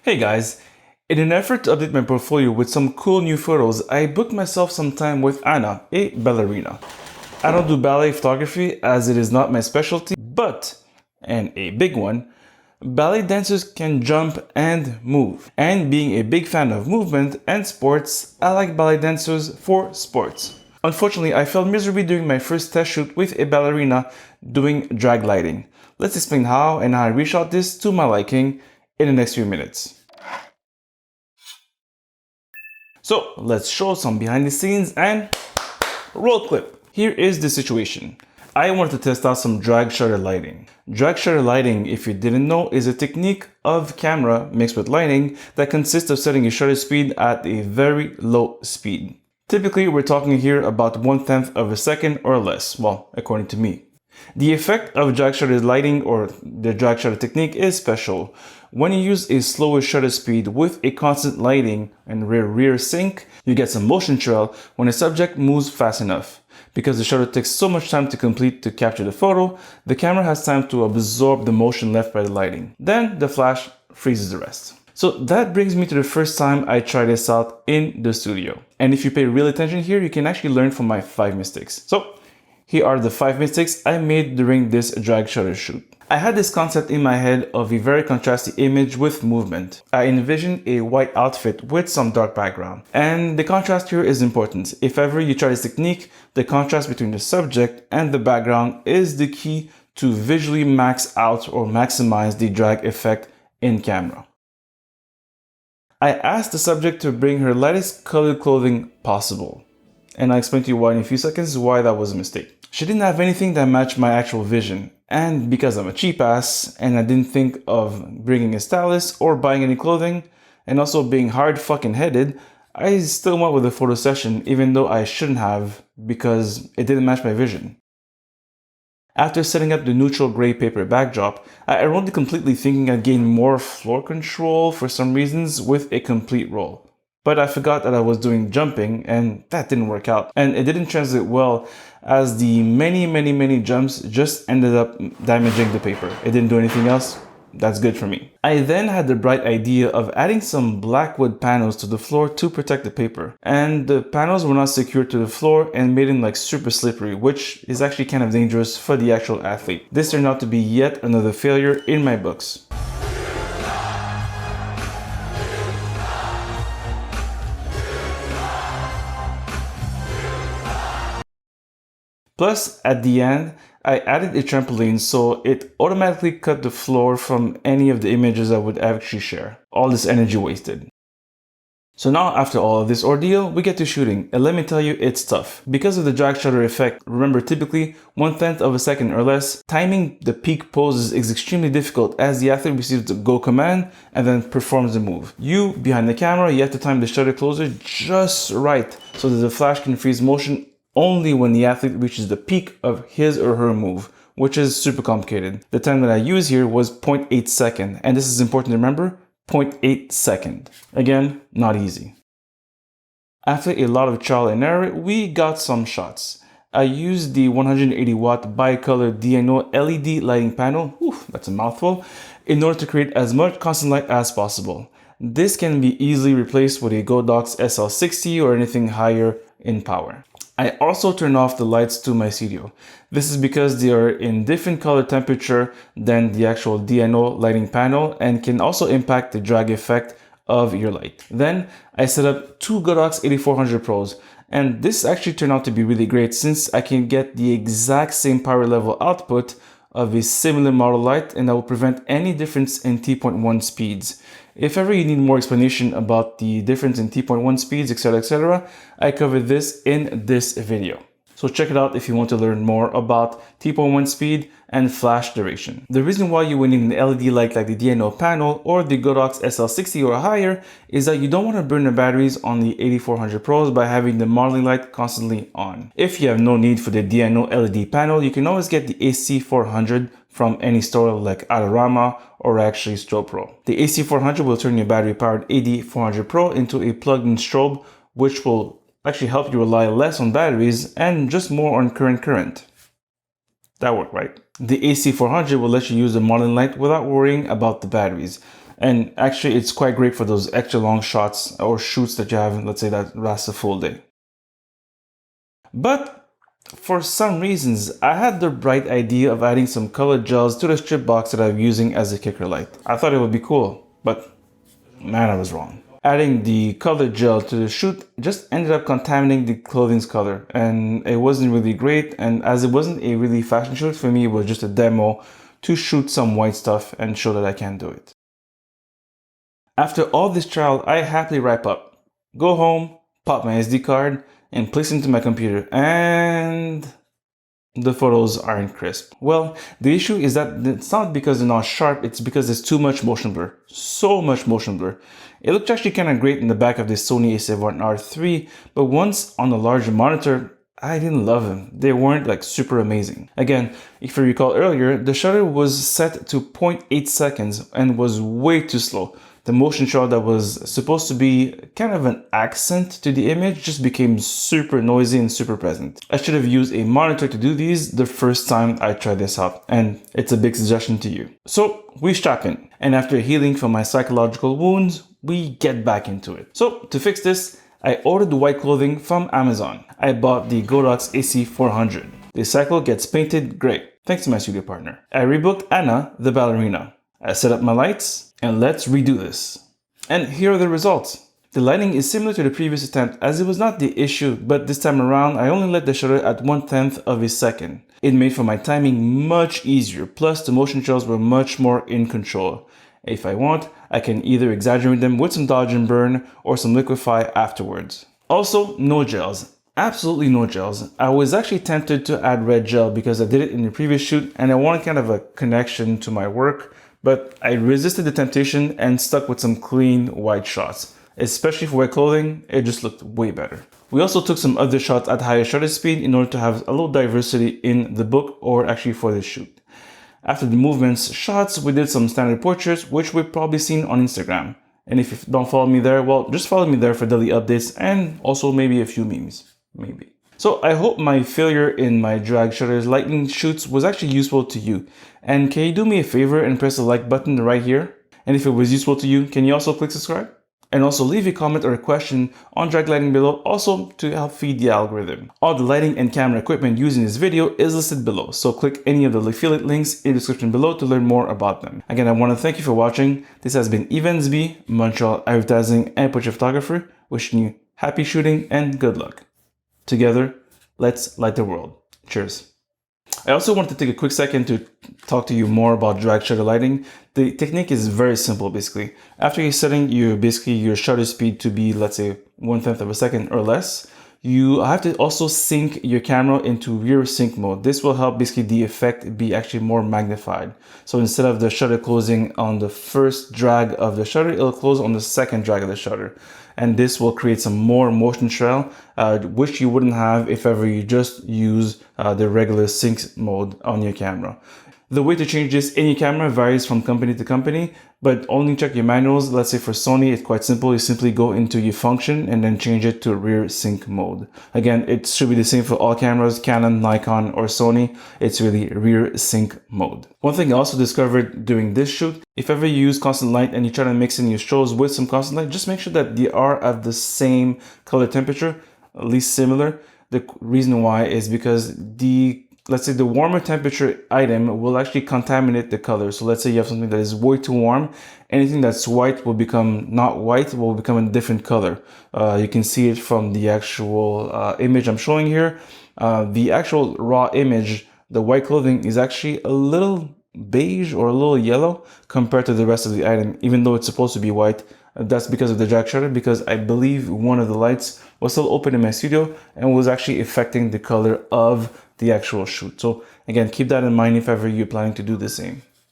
Hey guys, in an effort to update my portfolio with some cool new photos, I booked myself some time with Anna, a ballerina. I don't do ballet photography as it is not my specialty, but, and a big one, ballet dancers can jump and move. And being a big fan of movement and sports, I like ballet dancers for sports. Unfortunately, I failed miserably during my first test shoot with a ballerina doing drag lighting. Let's explain how and how I reshot this to my liking in the next few minutes. So let's show some behind the scenes and roll clip. Here is the situation. I wanted to test out some drag shutter lighting. Drag shutter lighting, if you didn't know, is a technique of camera mixed with lighting that consists of setting a shutter speed at a very low speed. Typically, we're talking here about 1/10 of a second or less, well, according to me. The effect of drag shutter lighting or the drag shutter technique is special. When you use a slower shutter speed with a constant lighting and rear sync, you get some motion trail when a subject moves fast enough. Because the shutter takes so much time to complete to capture the photo, the camera has time to absorb the motion left by the lighting. Then the flash freezes the rest. So that brings me to the first time I tried this out in the studio. And if you pay real attention here, you can actually learn from my 5 mistakes. So here are the 5 mistakes I made during this drag shutter shoot. I had this concept in my head of a very contrasty image with movement. I envisioned a white outfit with some dark background. And the contrast here is important. If ever you try this technique, the contrast between the subject and the background is the key to visually max out or maximize the drag effect in camera. I asked the subject to bring her lightest colored clothing possible. And I'll explain to you why in a few seconds why that was a mistake. She didn't have anything that matched my actual vision. And because I'm a cheap ass and I didn't think of bringing a stylist or buying any clothing, and also being hard fucking headed, I still went with the photo session even though I shouldn't have because it didn't match my vision. After setting up the neutral gray paper backdrop, I rolled it completely thinking I'd gain more floor control for some reasons with a complete roll. But I forgot that I was doing jumping and that didn't work out. And it didn't translate well as the many jumps just ended up damaging the paper. It didn't do anything else. That's good for me. I then had the bright idea of adding some blackwood panels to the floor to protect the paper. And the panels were not secured to the floor and made them like super slippery, which is actually kind of dangerous for the actual athlete. This turned out to be yet another failure in my books. Plus, at the end, I added a trampoline so it automatically cut the floor from any of the images I would actually share. All this energy wasted. So now after all of this ordeal, we get to shooting, and let me tell you, it's tough. Because of the drag shutter effect, remember typically 1/10 of a second or less, timing the peak poses is extremely difficult as the athlete receives the go command and then performs the move. You, behind the camera, you have to time the shutter closer just right so that the flash can freeze motion only when the athlete reaches the peak of his or her move, which is super complicated. The time that I use here was 0.8 second, and this is important to remember, 0.8 second. Again, not easy. After a lot of trial and error, we got some shots. I used the 180 watt bicolor DNO LED lighting panel, that's a mouthful, in order to create as much constant light as possible. This can be easily replaced with a Godox SL60 or anything higher in power. I also turn off the lights to my studio. This is because they are in different color temperature than the actual DNO lighting panel and can also impact the drag effect of your light. Then I set up two Godox 8400 Pros, and this actually turned out to be really great since I can get the exact same power level output of a similar model light, and that will prevent any difference in T.1 speeds. If ever you need more explanation about the difference in T.1 speeds, etc., I covered this in this video. So check it out if you want to learn more about T.1 speed and flash duration. The reason why you would need an LED light like the DNO panel or the Godox SL60 or higher is that you don't want to burn the batteries on the 8400 Pros by having the modeling light constantly on. If you have no need for the DNO LED panel, you can always get the AC400 from any store like Adorama or actually Strobe Pro. The AC400 will turn your battery powered AD400 Pro into a plugged-in strobe, which will actually help you rely less on batteries and just more on current. That worked, right? The AC400 will let you use the modeling light without worrying about the batteries. And actually, it's quite great for those extra long shots or shoots that you have, let's say, that lasts a full day. But for some reasons, I had the bright idea of adding some colored gels to the strip box that I'm using as a kicker light. I thought it would be cool, but man, I was wrong. Adding the colored gel to the shoot just ended up contaminating the clothing's color, and it wasn't really great. And as it wasn't a really fashion shoot, for me it was just a demo to shoot some white stuff and show that I can do it. After all this trial, I happily wrap up, go home, pop my SD card, and place it into my computer, and the photos aren't crisp. Well, the issue is that it's not because they're not sharp, it's because there's too much motion blur. So much motion blur. It looked actually kind of great in the back of this Sony a7R3, but once on a larger monitor, I didn't love them. They weren't like super amazing. Again, if you recall earlier, the shutter was set to 0.8 seconds and was way too slow. The motion shot that was supposed to be kind of an accent to the image just became super noisy and super present. I should have used a monitor to do these the first time I tried this out, and it's a big suggestion to you. So we strap in, and after healing from my psychological wounds, we get back into it. So to fix this, I ordered the white clothing from Amazon. I bought the Godox AC400. The cycle gets painted gray, thanks to my studio partner. I rebooked Anna, the ballerina. I set up my lights, and let's redo this. And here are the results. The lighting is similar to the previous attempt, as it was not the issue, but this time around I only let the shutter at 1/10 of a second. It made for my timing much easier, plus the motion trails were much more in control. If I want, I can either exaggerate them with some dodge and burn or some liquify afterwards. Also, no gels. Absolutely no gels. I was actually tempted to add red gel because I did it in the previous shoot and I wanted kind of a connection to my work, but I resisted the temptation and stuck with some clean white shots. Especially for white clothing, it just looked way better. We also took some other shots at higher shutter speed in order to have a little diversity in the book or actually for the shoot. After the movements shots, we did some standard portraits, which we've probably seen on Instagram. And if you don't follow me there, well, just follow me there for daily updates and also maybe a few memes, maybe. So I hope my failure in my drag shutters lightning shoots was actually useful to you. And can you do me a favor and press the like button right here? And if it was useful to you, can you also click subscribe? And also leave a comment or a question on drag lighting below, also to help feed the algorithm. All the lighting and camera equipment used in this video is listed below, so click any of the affiliate links in the description below to learn more about them. Again, I want to thank you for watching. This has been Yvens B, Montreal advertising and portrait photographer, wishing you happy shooting and good luck. Together, let's light the world. Cheers. I also wanted to take a quick second to talk to you more about drag shutter lighting. The technique is very simple, basically. After you're setting your shutter speed to be, let's say, 1/10 of a second or less, you have to also sync your camera into rear sync mode. This will help basically the effect be actually more magnified. So instead of the shutter closing on the first drag of the shutter, it'll close on the second drag of the shutter. And this will create some more motion trail, which you wouldn't have if ever you just use the regular sync mode on your camera. The way to change this in your camera varies from company to company, but only check your manuals. Let's say for Sony, it's quite simple. You simply go into your function and then change it to rear sync mode. Again, it should be the same for all cameras, Canon, Nikon, or Sony. It's really rear sync mode. One thing I also discovered during this shoot, if ever you use constant light and you try to mix in your shows with some constant light, just make sure that they are at the same color temperature, at least similar. The reason why is because let's say the warmer temperature item will actually contaminate the color. So let's say you have something that is way too warm. Anything that's white will become not white, will become a different color. You can see it from the actual image I'm showing here. The actual raw image, the white clothing is actually a little beige or a little yellow compared to the rest of the item, even though it's supposed to be white. That's because of the drag shutter, because I believe one of the lights was still open in my studio and was actually affecting the color of the actual shoot. So again, keep that in mind if ever you're planning to do the same.